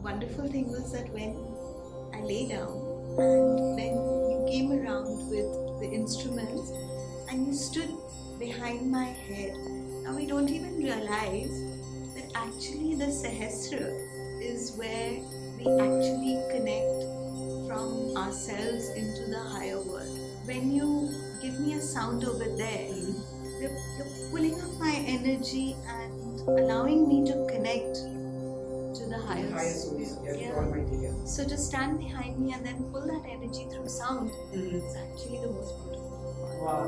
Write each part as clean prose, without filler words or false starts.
wonderful thing was that when I lay down and then you came around with the instruments and you stood behind my head. Now we don't even realize that actually the Sahasra is where we actually connect from ourselves into the higher world. When you give me a sound over there, you're pulling up my energy and allowing me to connect to the higher source. So to stand behind me and then pull that energy through sound is actually the most beautiful part.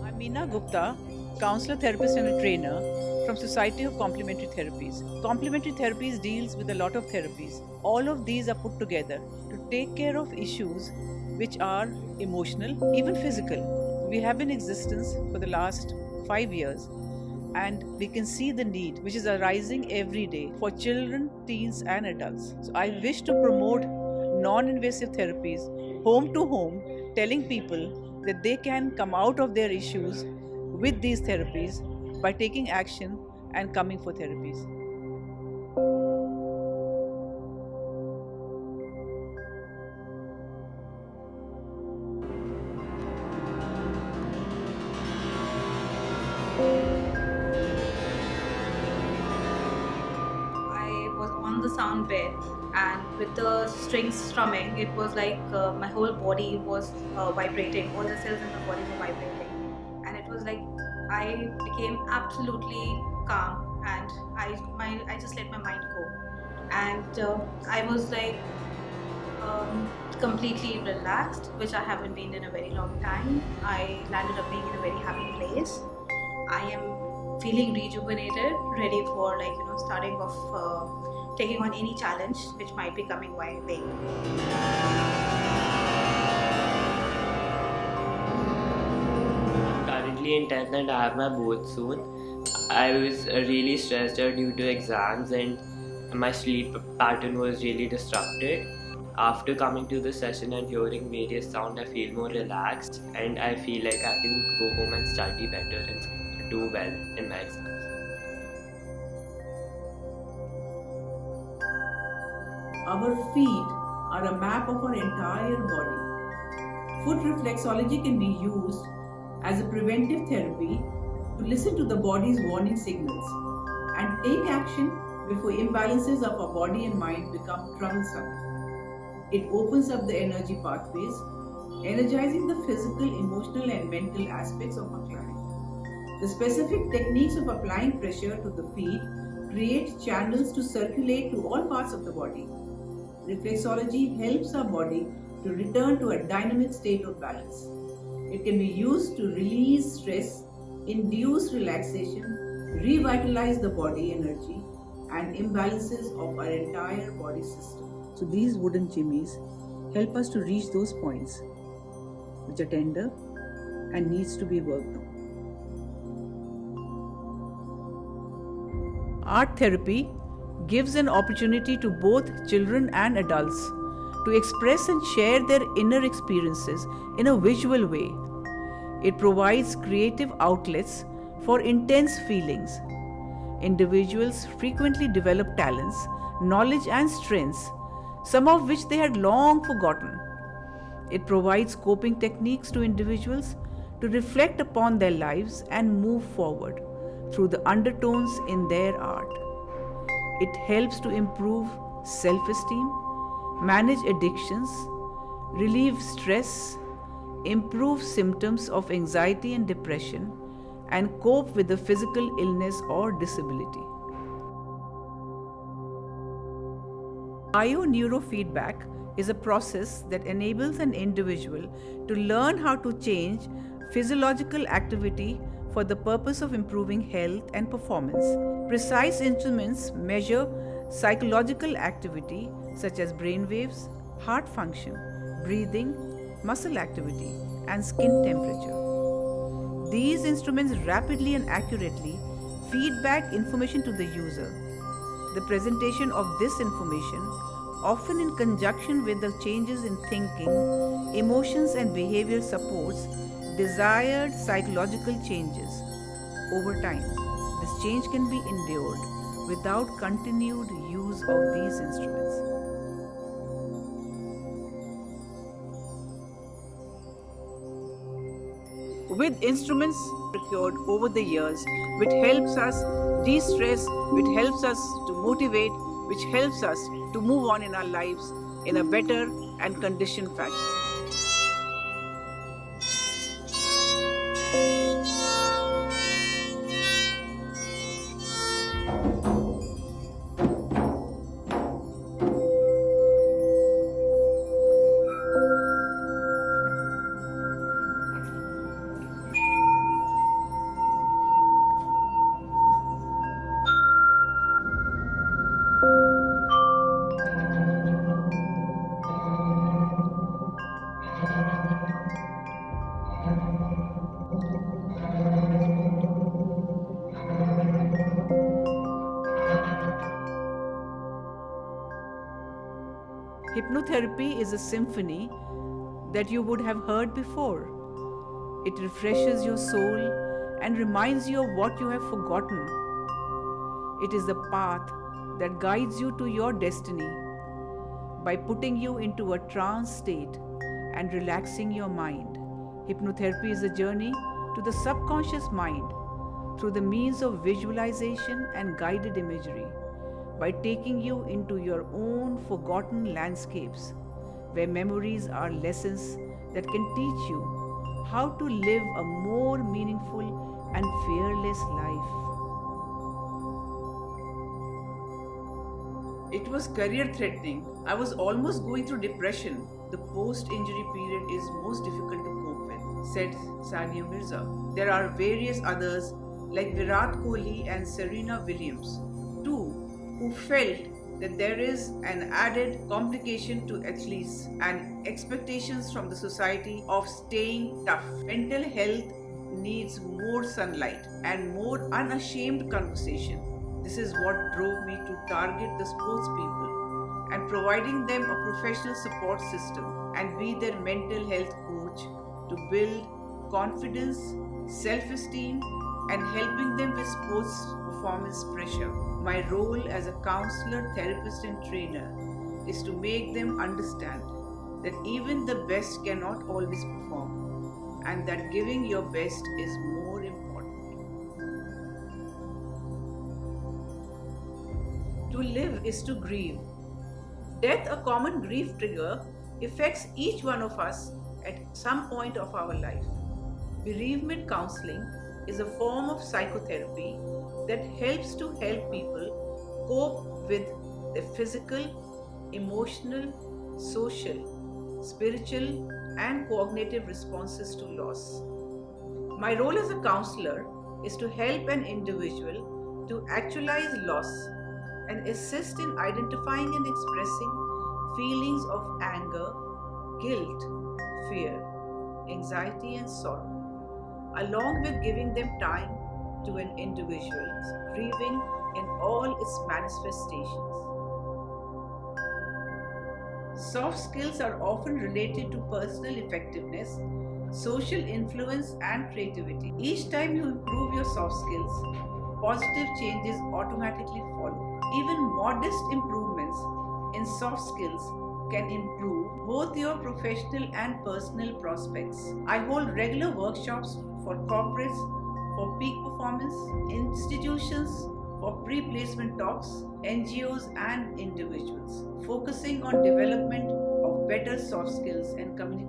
I'm Meena Gupta, counselor, therapist, and a trainer from Society of Complementary Therapies. Complementary therapies deals with a lot of therapies. All of these are put together to take care of issues which are emotional, even physical. We have been in existence for the last 5 years, and we can see the need which is arising every day for children, teens, and adults. So I wish to promote non-invasive therapies home to home, telling people that they can come out of their issues with these therapies by taking action and coming for therapies. I was on the sound bed, and with the strings strumming, it was like my whole body was vibrating. All the cells in the body were vibrating, and it was like I became absolutely calm, and I just let my mind go, and I was like completely relaxed, which I haven't been in a very long time. I landed up being in a very happy place. I am feeling rejuvenated, ready for starting off taking on any challenge which might be coming my way. Currently in 10th and I have my board soon. I was really stressed out due to exams and my sleep pattern was really disrupted. After coming to the session and hearing various sound, I feel more relaxed and I feel like I can go home and study better and do well in my exams. Our feet are a map of our entire body. Foot reflexology can be used as a preventive therapy to listen to the body's warning signals and take action before imbalances of our body and mind become troublesome. It opens up the energy pathways, energizing the physical, emotional, and mental aspects of our client. The specific techniques of applying pressure to the feet create channels to circulate to all parts of the body. Reflexology helps our body to return to a dynamic state of balance. It can be used to release stress, induce relaxation, revitalize the body energy, and imbalances of our entire body system. So these wooden jimmies help us to reach those points which are tender and needs to be worked on. Art therapy gives an opportunity to both children and adults to express and share their inner experiences in a visual way. It provides creative outlets for intense feelings. Individuals frequently develop talents, knowledge, and strengths, some of which they had long forgotten. It provides coping techniques to individuals to reflect upon their lives and move forward through the undertones in their art. It helps to improve self-esteem, manage addictions, relieve stress, improve symptoms of anxiety and depression, and cope with the physical illness or disability. Bioneurofeedback is a process that enables an individual to learn how to change physiological activity for the purpose of improving health and performance. Precise instruments measure psychological activity such as brain waves, heart function, breathing, muscle activity, and skin temperature. These instruments rapidly and accurately feed back information to the user. The presentation of this information often in conjunction with the changes in thinking, emotions, and behavior supports desired psychological changes. Over time, this change can be endured without continued use of these instruments. With instruments procured over the years, which helps us de-stress, which helps us to motivate, which helps us to move on in our lives in a better and conditioned fashion. Hypnotherapy is a symphony that you would have heard before. It refreshes your soul and reminds you of what you have forgotten. It is the path that guides you to your destiny by putting you into a trance state and relaxing your mind. Hypnotherapy is a journey to the subconscious mind through the means of visualization and guided imagery, by taking you into your own forgotten landscapes, where memories are lessons that can teach you how to live a more meaningful and fearless life. It was career threatening. I was almost going through depression. The post-injury period is most difficult to cope with, said Sania Mirza. There are various others like Virat Kohli and Serena Williams, too, who felt that there is an added complication to athletes and expectations from the society of staying tough. Mental health needs more sunlight and more unashamed conversation. This is what drove me to target the sports people and providing them a professional support system and be their mental health coach to build confidence, self-esteem, and helping them with sports performance pressure. My role as a counselor, therapist, and trainer is to make them understand that even the best cannot always perform and that giving your best is more important. To live is to grieve. Death, a common grief trigger, affects each one of us at some point of our life. Bereavement counseling is a form of psychotherapy that helps to help people cope with their physical, emotional, social, spiritual, and cognitive responses to loss. My role as a counselor is to help an individual to actualize loss and assist in identifying and expressing feelings of anger, guilt, fear, anxiety, and sorrow, along with giving them time to an individual's grieving in all its manifestations. Soft skills are often related to personal effectiveness, social influence, and creativity. Each time you improve your soft skills, positive changes automatically follow. Even modest improvements in soft skills can improve both your professional and personal prospects. I hold regular workshops for corporates, for peak performance, institutions, for pre-placement talks, NGOs, and individuals, focusing on development of better soft skills and communication.